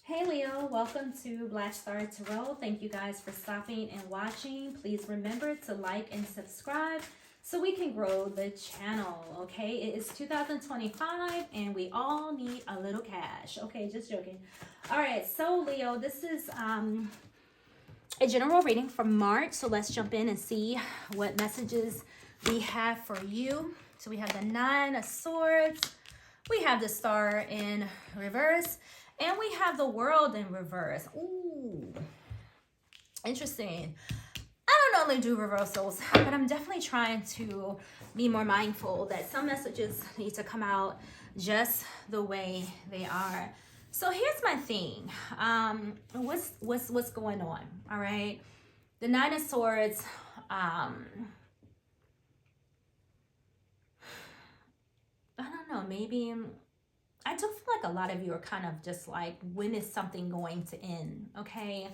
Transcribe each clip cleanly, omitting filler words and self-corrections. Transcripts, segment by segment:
Hey Leo, welcome to Black Star Tarot. Thank you guys for stopping and watching. Please remember to like and subscribe so we can grow the channel, okay? It is 2025 and we all need a little cash. Okay, just joking. All right, so Leo, this is a general reading for March. So let's jump in and see what messages we have for you. So we have the Nine of Swords. We have the Star in reverse. And we have the World in reverse. Ooh, interesting. I don't normally do reversals, but I'm definitely trying to be more mindful that some messages need to come out just the way they are. So here's my thing. What's going on? All right. The Nine of Swords. I don't know. Maybe I do feel like a lot of you are kind of just like, when is something going to end? Okay.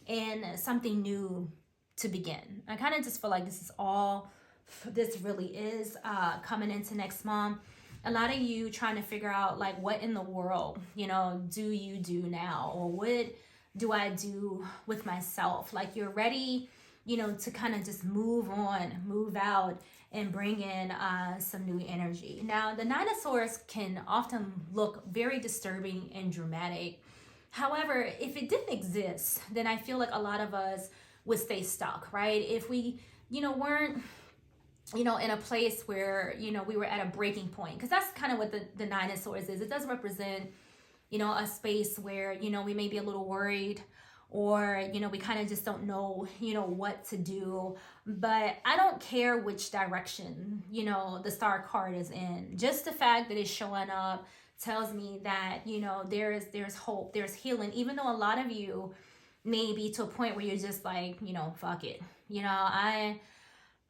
And something new to begin. I kind of just feel like this really is coming into next month. A lot of you trying to figure out like, what in the world, do you do now? Or what do I do with myself? Like you're ready, to kind of just move on, move out, and bring in some new energy. Now, the Nine of Swords can often look very disturbing and dramatic. However, if it didn't exist, then I feel like a lot of us would stay stuck, right? If we, weren't, in a place where, we were at a breaking point, because that's kind of what the Nine of Swords is. It does represent, a space where, we may be a little worried, or we kind of just don't know what to do. But I don't care which direction the Star card is in. Just the fact that it's showing up tells me that there's hope, there's healing, even though a lot of you may be to a point where you're just like, fuck it,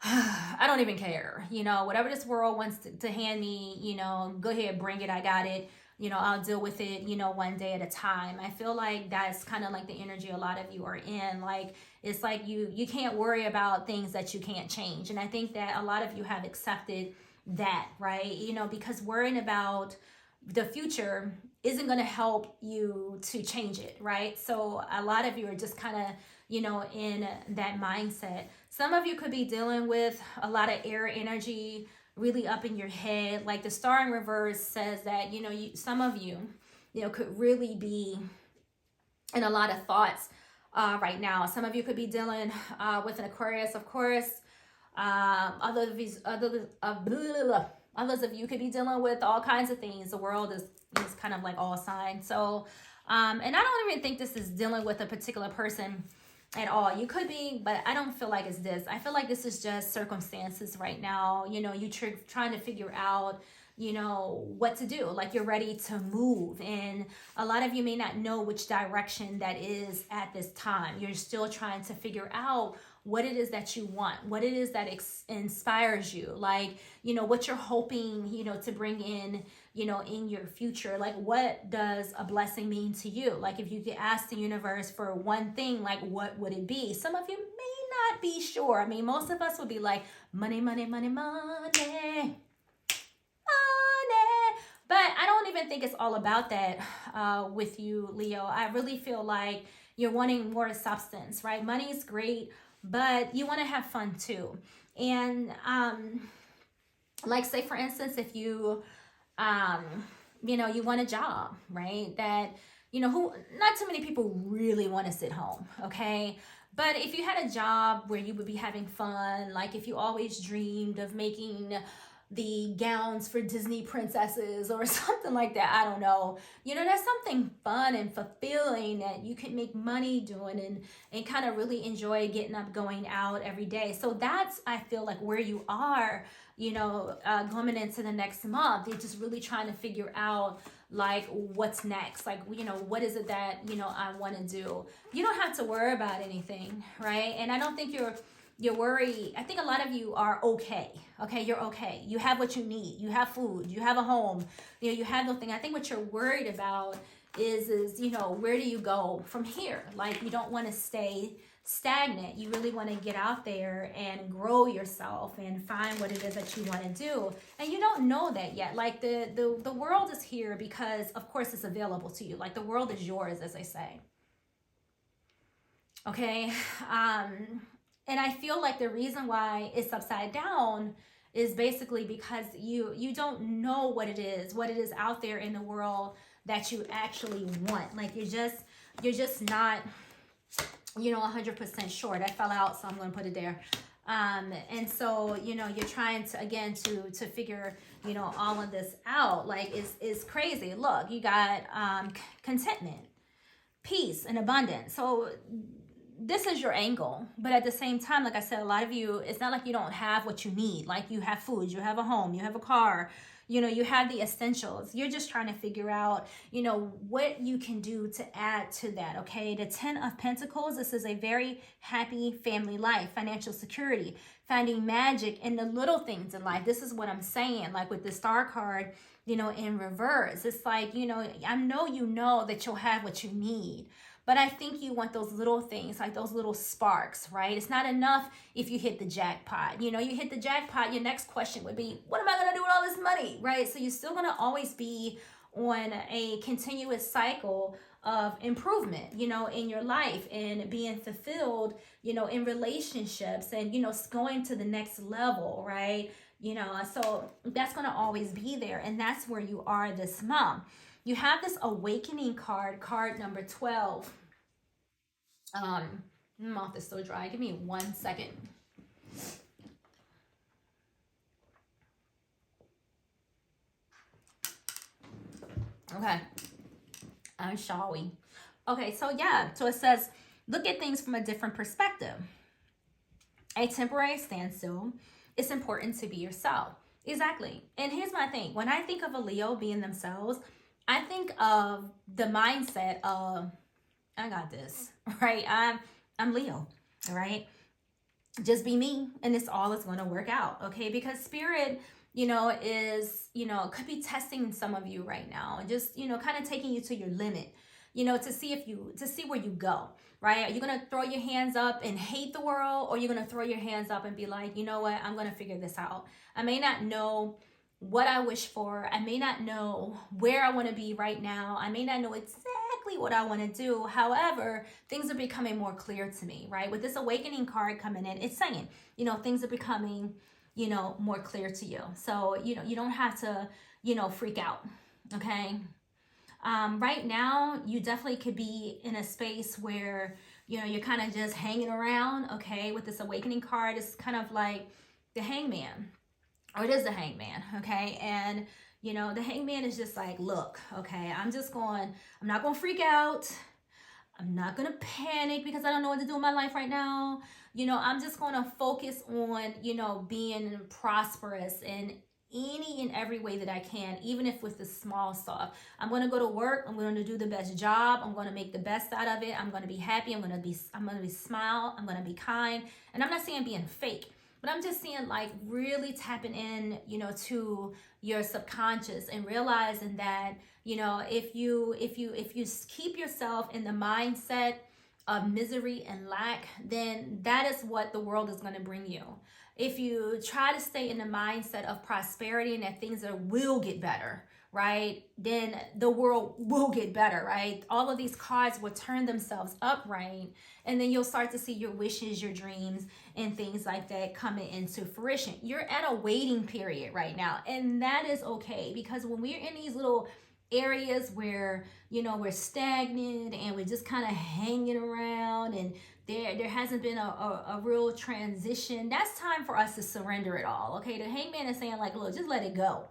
I don't even care, whatever this world wants to hand me, go ahead, bring it, I got it. I'll deal with it, one day at a time. I feel like that's kind of like the energy a lot of you are in. Like, it's like you can't worry about things that you can't change. And I think that a lot of you have accepted that, right? Because worrying about the future isn't going to help you to change it, right? So a lot of you are just kind of, in that mindset. Some of you could be dealing with a lot of air energy, really up in your head. Like the Star in reverse says that, some of you, could really be in a lot of thoughts right now. Some of you could be dealing with an Aquarius, of course. Others of you could be dealing with all kinds of things. The world is kind of like all signs. So, and I don't even think this is dealing with a particular person at all. You could be, but I don't feel like it's this. I feel like this is just circumstances right now. You trying to figure out, what to do. Like you're ready to move. And a lot of you may not know which direction that is at this time. You're still trying to figure out what it is that you want, what it is that inspires you, like, what you're hoping, to bring in, in your future. Like, what does a blessing mean to you? Like, if you could ask the universe for one thing, like, what would it be? Some of you may not be sure. I mean, most of us would be like, money, money, money, money. But I don't even think it's all about that with you, Leo. I really feel like you're wanting more substance, right? Money is great, but you want to have fun too. And like, say for instance, if you you want a job, right? That, who, not too many people really want to sit home, okay? But if you had a job where you would be having fun, like if you always dreamed of making the gowns for Disney princesses or something like that, I don't know. That's something fun and fulfilling that you can make money doing and kind of really enjoy getting up, going out every day. So that's, I feel like, where you are, going into the next month. You're just really trying to figure out like what's next. Like, what is it that, I want to do? You don't have to worry about anything, right? And I don't think you're worried. I think a lot of you are okay. Okay, you're okay. You have what you need. You have food. You have a home. You have those things. I think what you're worried about is where do you go from here? Like, you don't want to stay stagnant. You really want to get out there and grow yourself and find what it is that you want to do. And you don't know that yet. Like the world is here because of course it's available to you. Like the world is yours, as they say. Okay. And I feel like the reason why it's upside down is basically because you don't know what it is out there in the world that you actually want. Like you're just not, 100% sure. That fell out, so I'm going to put it there. And so, you're trying to, again, to figure, all of this out. Like it's crazy. Look, you got contentment, peace, and abundance. So this is your angle, but at the same time, like I said, a lot of you, it's not like you don't have what you need. Like you have food, you have a home, you have a car, you have the essentials. You're just trying to figure out, what you can do to add to that. Okay. The 10 of Pentacles, this is a very happy family life, financial security, finding magic in the little things in life. This is what I'm saying. Like with the Star card, in reverse, it's like, I know that you'll have what you need. But I think you want those little things, like those little sparks, right? It's not enough if you hit the jackpot. You hit the jackpot, your next question would be, what am I going to do with all this money, right? So you're still going to always be on a continuous cycle of improvement, in your life and being fulfilled, in relationships and, going to the next level, right? So that's going to always be there. And that's where you are this month. You have this awakening card number 12. My mouth is so dry. Give me 1 second. Okay. Shall we? Okay, so yeah. So it says, look at things from a different perspective. A temporary standstill. It's important to be yourself. Exactly. And here's my thing. When I think of a Leo being themselves, I think of the mindset of, I got this, right? I'm Leo, right? Just be me and it's all is going to work out, okay? Because spirit, is, could be testing some of you right now and just, kind of taking you to your limit, to see where you go, right? Are you going to throw your hands up and hate the world, or are you going to throw your hands up and be like, you know what? I'm going to figure this out. I may not know what I wish for. I may not know where I want to be right now. I may not know exactly what I want to do. However, things are becoming more clear to me, right? With this awakening card coming in, it's saying, things are becoming, more clear to you. So, you don't have to, freak out. Okay. Right now, you definitely could be in a space where, you're kind of just hanging around. Okay. With this awakening card, it's kind of like the Hangman. Or it is the Hangman, okay? And, the Hangman is just like, look, okay, I'm not going to freak out. I'm not going to panic because I don't know what to do in my life right now. I'm just going to focus on, being prosperous in any and every way that I can, even if with the small stuff. I'm going to go to work. I'm going to do the best job. I'm going to make the best out of it. I'm going to be happy. I'm going to be smile. I'm going to be kind. And I'm not saying being fake. But I'm just seeing like really tapping in, to your subconscious and realizing that, if you keep yourself in the mindset of misery and lack, then that is what the world is going to bring you. If you try to stay in the mindset of prosperity and that things will get better, right, then the world will get better, right? All of these cards will turn themselves upright, and then you'll start to see your wishes, your dreams, and things like that coming into fruition. You're at a waiting period right now, and that is okay, because when we're in these little areas where, we're stagnant and we're just kind of hanging around and there hasn't been a real transition, that's time for us to surrender it all, okay? The Hangman is saying like, look, just let it go.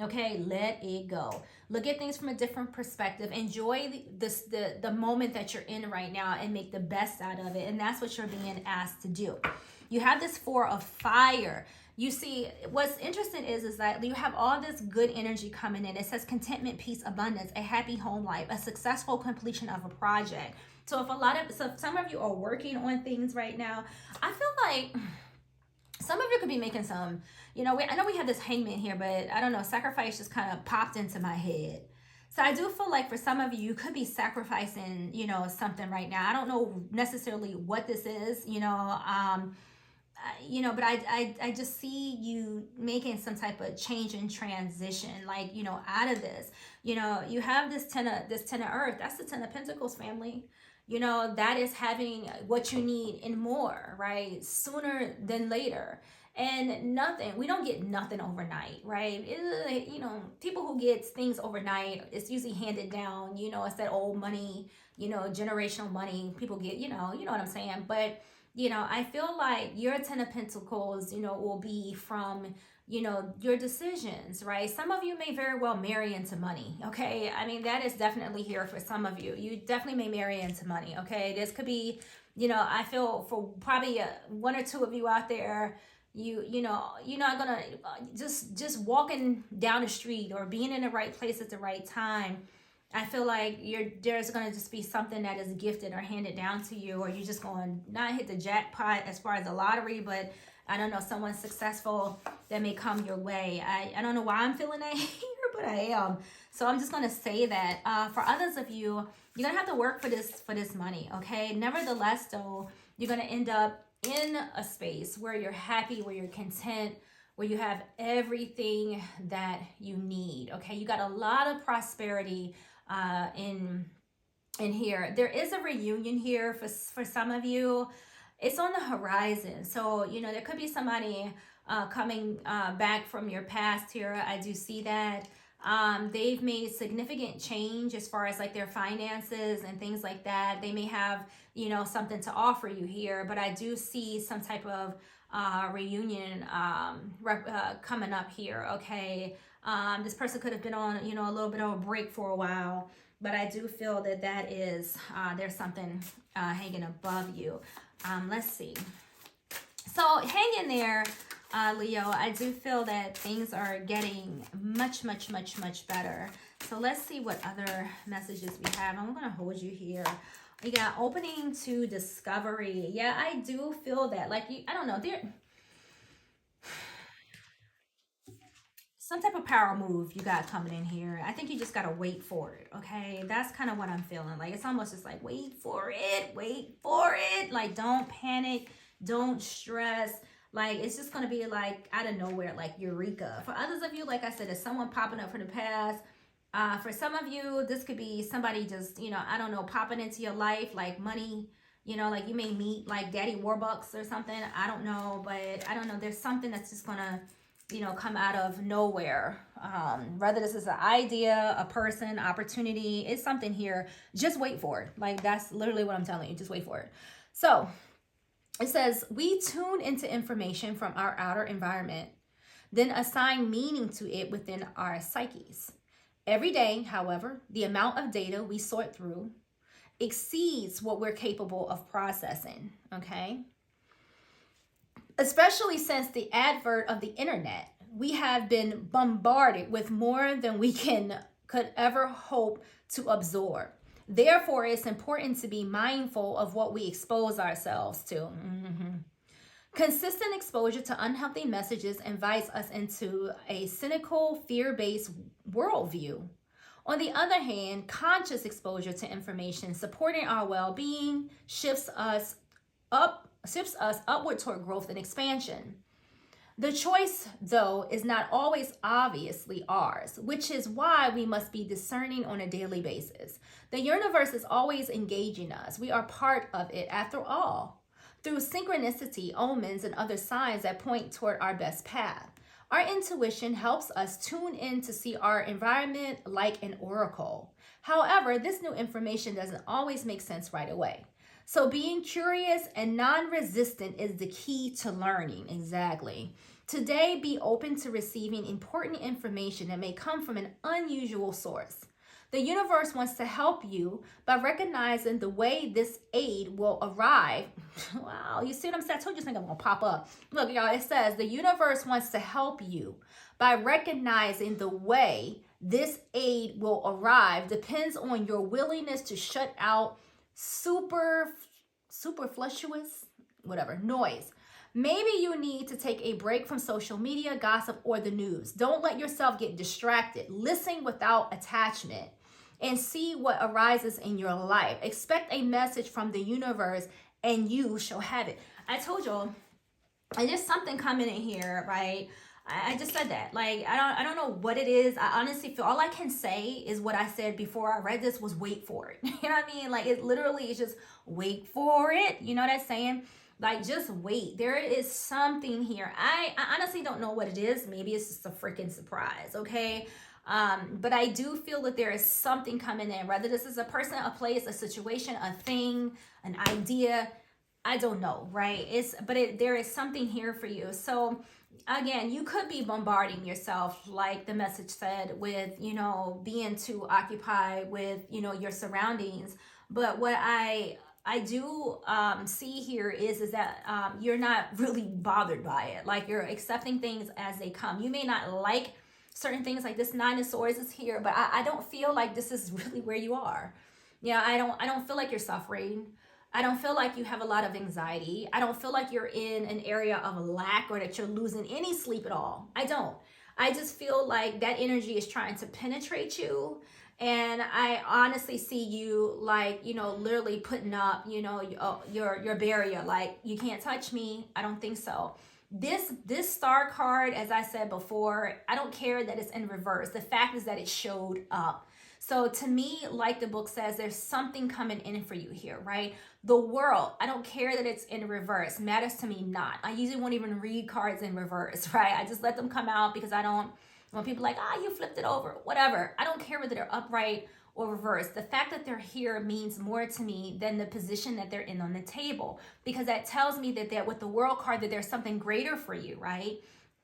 Okay, let it go. Look at things from a different perspective. Enjoy the moment that you're in right now and make the best out of it. And that's what you're being asked to do. You have this 4 of fire. You see, what's interesting is that you have all this good energy coming in. It says contentment, peace, abundance, a happy home life, a successful completion of a project. So if some of you are working on things right now, I feel like some of you could be making some, I know we have this Hangman here, but I don't know, sacrifice just kind of popped into my head. So I do feel like for some of you, you could be sacrificing, something right now. I don't know necessarily what this is, but I just see you making some type of change and transition, like, out of this. You have this 10 of earth. That's the 10 of Pentacles, family. That is having what you need and more, right? Sooner than later. And nothing, we don't get nothing overnight, right? People who get things overnight, it's usually handed down, it's that old money, generational money people get, what I'm saying. But I feel like your 10 of Pentacles, will be from, your decisions, right? Some of you may very well marry into money, okay? I mean, that is definitely here for some of you. You definitely may marry into money, okay? This could be, I feel for probably one or two of you out there, you're not gonna just walking down the street or being in the right place at the right time. I feel like there's gonna just be something that is gifted or handed down to you, or you're just going not hit the jackpot as far as the lottery, but I don't know, someone successful that may come your way. I don't know why I'm feeling that here, but I am. So I'm just gonna say that for others of you, you're gonna have to work for this money, okay? Nevertheless, though, you're gonna end up in a space where you're happy, where you're content, where you have everything that you need, okay? You got a lot of prosperity in here. There is a reunion here for some of you. It's on the horizon. So, there could be somebody coming back from your past here. I do see that. They've made significant change as far as like their finances and things like that. They may have, something to offer you here, but I do see some type of reunion coming up here, okay? This person could have been on, a little bit of a break for a while, but I do feel that is, there's something hanging above you. Let's see. So hang in there, Leo. I do feel that things are getting much, much, much, much better. So let's see what other messages we have. I'm going to hold you here. We got opening to discovery. Yeah, I do feel that. Like, I don't know. Some type of power move you got coming in here. I think you just got to wait for it, okay? That's kind of what I'm feeling. Like, it's almost just like, wait for it. Like, don't panic. Don't stress. Like, it's just going to be like out of nowhere, like eureka. For others of you, like I said, it's someone popping up from the past. For some of you, this could be somebody just, I don't know, popping into your life, like money, like you may meet like Daddy Warbucks or something. I don't know, but I don't know. There's something that's just going to, come out of nowhere. Whether this is an idea, a person, opportunity, it's something here. Just wait for it. Like, that's literally what I'm telling you. Just wait for it. So it says, we tune into information from our outer environment, then assign meaning to it within our psyches. Every day, however, the amount of data we sort through exceeds what we're capable of processing, okay? Especially since the advent of the internet, we have been bombarded with more than we could ever hope to absorb. Therefore, it's important to be mindful of what we expose ourselves to. Consistent exposure to unhealthy messages invites us into a cynical, fear-based worldview. On the other hand, conscious exposure to information supporting our well-being shifts us upward toward growth and expansion. The choice, though, is not always obviously ours, which is why we must be discerning on a daily basis. The universe is always engaging us. We are part of it after all. Through synchronicity, omens, and other signs that point toward our best path, our intuition helps us tune in to see our environment like an oracle. However, this new information doesn't always make sense right away. So being curious and non-resistant is the key to learning. Exactly. Today, be open to receiving important information that may come from an unusual source. The universe wants to help you by recognizing the way this aid will arrive. Wow, you see what I'm saying? I told you something going to pop up. Look, y'all, it says the universe wants to help you by recognizing the way this aid will arrive depends on your willingness to shut out superfluous, noise. Maybe you need to take a break from social media, gossip, or the news. Don't let yourself get distracted. Listen without attachment. and see what arises in your life. Expect a message from the universe and you shall have it. I told y'all, and there's something coming in here, right? I just said that. Like, I don't know what it is. I honestly feel all I can say is what I said before I read this was wait for it. You know what I mean? Like, it literally is just wait for it. You know what I'm saying? Like, just wait. There is something here. I honestly don't know what it is. Maybe it's just a freaking surprise, okay? But I do feel that there is something coming in. Whether this is a person, a place, a situation, a thing, an idea, I don't know, right? There is something here for you. So again, you could be bombarding yourself, like the message said, with, being too occupied with, your surroundings. But what I do see here is that you're not really bothered by it. Like, you're accepting things as they come. You may not like certain things, like this Nine of Swords is here, but I don't feel like this is really where you are. Yeah, I don't feel like you're suffering. I don't feel like you have a lot of anxiety. I don't feel like you're in an area of lack or that you're losing any sleep at all. I don't. I just feel like that energy is trying to penetrate you. And I honestly see you like, literally putting up, your barrier. Like, you can't touch me. I don't think so. This star card, as I said before, I don't care that it's in reverse. The fact is that it showed up. So to me, like the book says, there's something coming in for you here, right? The world, I don't care that it's in reverse, matters to me not. I usually won't even read cards in reverse, right? I just let them come out because I don't, when people are like, you flipped it over, whatever. I don't care whether they're upright or reverse. The fact that they're here means more to me than the position that they're in on the table, because that tells me that with the world card, that there's something greater for you, right?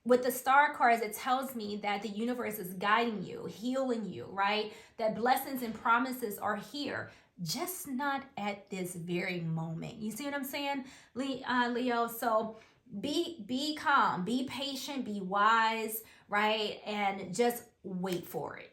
With the star cards, it tells me that the universe is guiding you, healing you, right? That blessings and promises are here, just not at this very moment. You see what I'm saying, Leo? So be calm, be patient, be wise, right? And just wait for it.